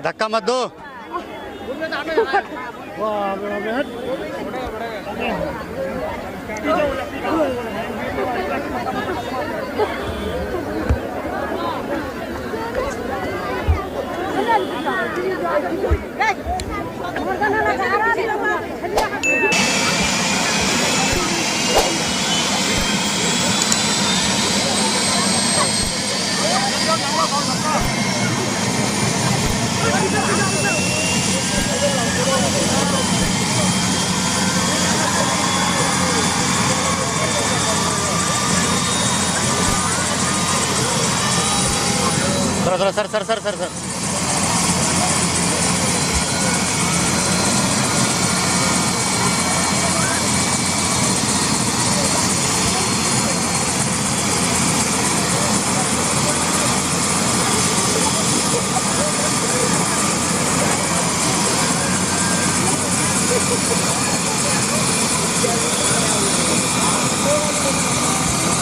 धक्का मत दो। थोड़ा sir sir sir sir sir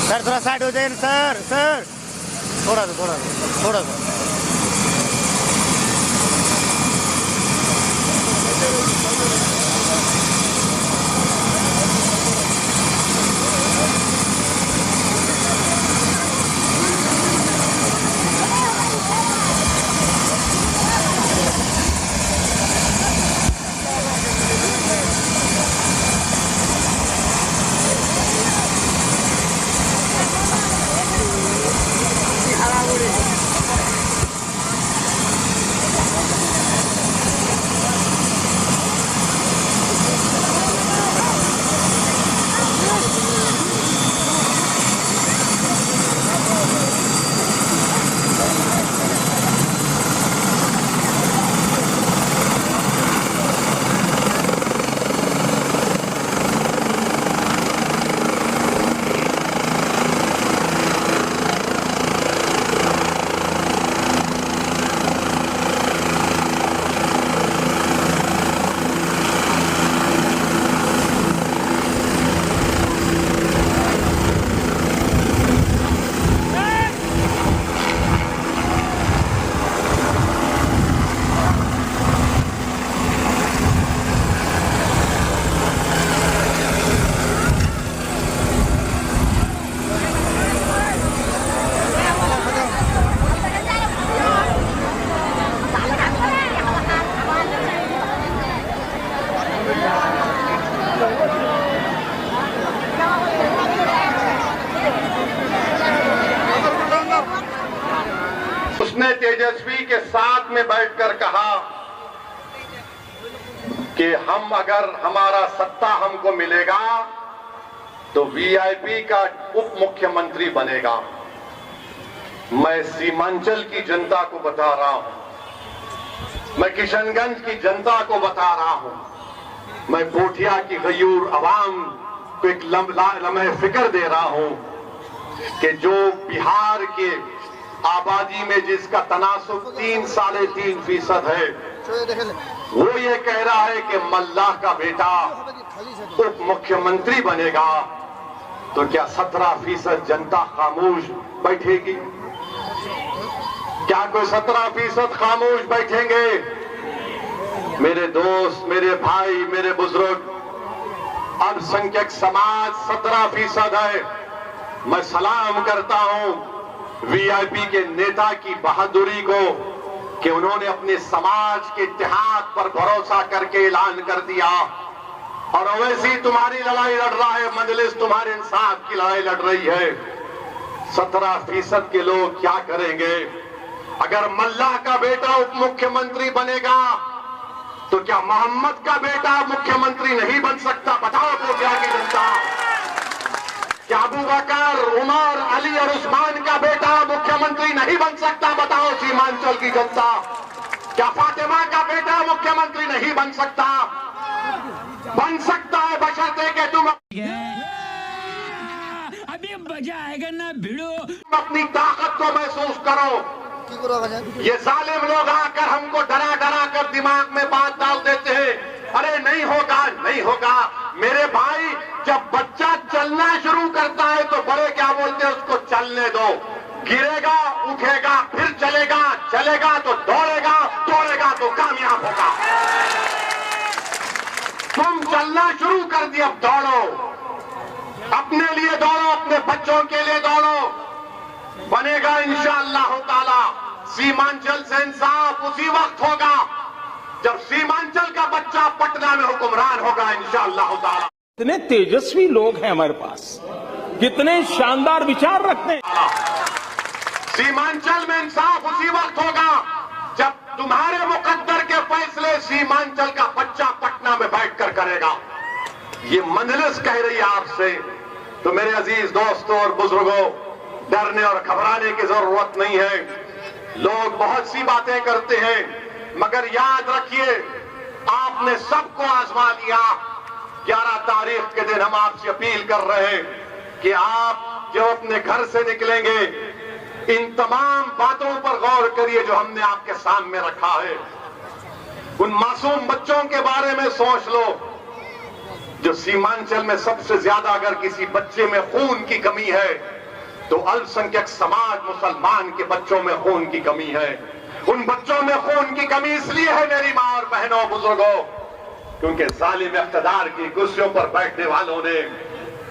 sir थोड़ा साइड हो जाए सर सर थोड़ा सा थोड़ा सा थोड़ा सा। उसने तेजस्वी के साथ में बैठकर कहा कि हम अगर हमारा सत्ता हमको मिलेगा तो वीआईपी का उप मुख्यमंत्री बनेगा। मैं सीमांचल की जनता को बता रहा हूं, मैं किशनगंज की जनता को बता रहा हूं, मैं पोठिया की गयूर अवाम को एक लम्हे फिक्र दे रहा हूं कि जो बिहार के आबादी में जिसका तनासुब 3-3.5% है, वो ये कह रहा है कि मल्लाह का बेटा उप मुख्यमंत्री बनेगा, तो क्या 17% जनता खामोश बैठेगी? क्या कोई 17% खामोश बैठेंगे? मेरे दोस्त, मेरे भाई, मेरे बुजुर्ग, अल्पसंख्यक समाज 17% है। मैं सलाम करता हूं वीआईपी के नेता की बहादुरी को कि उन्होंने अपने समाज के इत्तेहाद पर भरोसा करके ऐलान कर दिया। और वैसी तुम्हारी लड़ाई लड़ रहा है मजलिस, तुम्हारे इंसाफ की लड़ाई लड़ रही है। 17% के लोग क्या करेंगे? अगर मल्लाह का बेटा उप मुख्यमंत्री बनेगा तो क्या मोहम्मद का बेटा मुख्यमंत्री नहीं बन सकता? बताओ तो क्या की जनता। क्या अबू बकर, उमर, अली और उस्मान का बेटा मुख्यमंत्री नहीं बन सकता? बताओ सीमांचल की जनता। क्या फातिमा का बेटा मुख्यमंत्री नहीं बन सकता? बन सकता है, बशर्ते कि तुम अभी मजा आएगा ना भिड़ो, अपनी ताकत को महसूस करो। ये जालिम लोग आकर हमको डरा डरा कर दिमाग में बात डाल देते हैं, अरे नहीं होगा, नहीं होगा। मेरे भाई, जब बच्चा चलना शुरू करता है तो बड़े क्या बोलते हैं, उसको चलने दो। गिरेगा, उठेगा, फिर चलेगा, चलेगा तो दौड़ेगा, दौड़ेगा चलना शुरू कर दिया। अब दौड़ो, अपने लिए दौड़ो, अपने बच्चों के लिए दौड़ो। बनेगा इंशाअल्लाह ताला सीमांचल से इंसाफ उसी वक्त होगा जब सीमांचल का बच्चा पटना में हुक्मरान होगा इंशाअल्लाह ताला। कितने तेजस्वी लोग हैं हमारे पास, कितने शानदार विचार रखते हैं। सीमांचल में इंसाफ उसी वक्त होगा जब तुम्हारे मुकद्दर के फैसले सीमांचल का बच्चा पटना में बैठकर करेगा। ये मंजलिस कह रही है आपसे। तो मेरे अजीज दोस्तों और बुजुर्गों, डरने और घबराने की जरूरत नहीं है। लोग बहुत सी बातें करते हैं, मगर याद रखिए आपने सबको आजमा लिया। 11 तारीख के दिन हम आपसे अपील कर रहे हैं कि आप जो अपने घर से निकलेंगे इन तमाम बातों पर गौर करिए जो हमने आपके सामने रखा है। उन मासूम बच्चों के बारे में सोच लो जो सीमांचल में सबसे ज्यादा अगर किसी बच्चे में खून की कमी है तो अल्पसंख्यक समाज मुसलमान के बच्चों में खून की कमी है। उन बच्चों में खून की कमी इसलिए है मेरी मां और बहनों बुजुर्गों, क्योंकि जालिम इख्तिदार की कुर्सियों पर बैठने वालों ने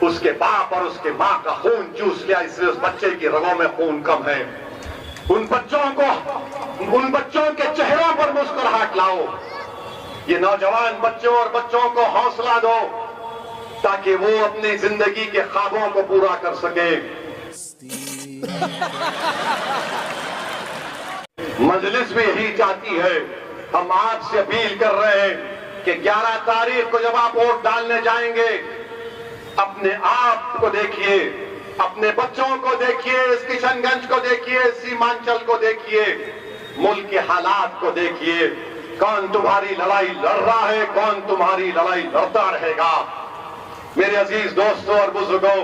उसके बाप और उसके मां का खून चूस लिया, इसलिए उस बच्चे की रगों में खून कम है। उन बच्चों के चेहरों पर मुस्कुराहट लाओ। ये नौजवान बच्चों और बच्चों को हौसला दो ताकि वो अपनी जिंदगी के ख्वाबों को पूरा कर सके। मजलिस भी यही चाहती है। हम आपसे अपील कर रहे हैं कि 11 तारीख को जब आप वोट डालने जाएंगे अपने आप को देखिए, अपने बच्चों को देखिए, इस किशनगंज को देखिए, सीमांचल को देखिए, मुल्क के हालात को देखिए। कौन तुम्हारी लड़ाई लड़ रहा है, कौन तुम्हारी लड़ाई लड़ता रहेगा। मेरे अजीज दोस्तों और बुजुर्गों,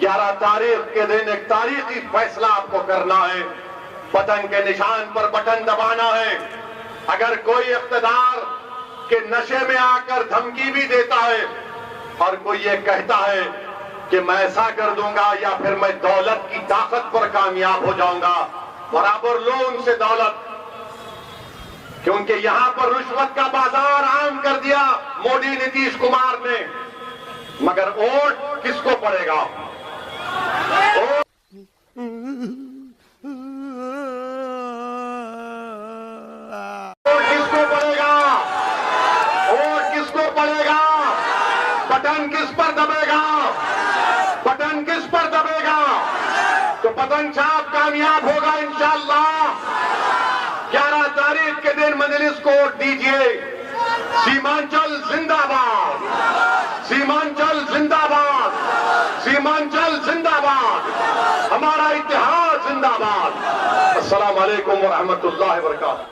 11 तारीख के दिन एक तारीखी फैसला आपको करना है। पतंग के निशान पर बटन दबाना है। अगर कोई इख्तिदार के नशे में आकर धमकी भी देता है और कोई ये कहता है कि मैं ऐसा कर दूंगा या फिर मैं दौलत की ताकत पर कामयाब हो जाऊंगा, बराबर लो उनसे दौलत, क्योंकि यहां पर रिश्वत का बाजार आम कर दिया मोदी नीतीश कुमार ने। मगर वोट किसको पड़ेगा? वोट किसको पड़ेगा? वोट किसको पड़ेगा? बटन किस पर दबेगा? बटन किस पर दबेगा? तो पतंग छाप कामयाब होगा इंशाअल्लाह। 11 तारीख के दिन मजलिस को वोट दीजिए। सीमांचल जिंदाबाद, सीमांचल जिंदाबाद, सीमांचल जिंदाबाद, हमारा इतिहास जिंदाबाद। अस्सलाम वालेकुम व रहमतुल्लाहि व बरकातहू।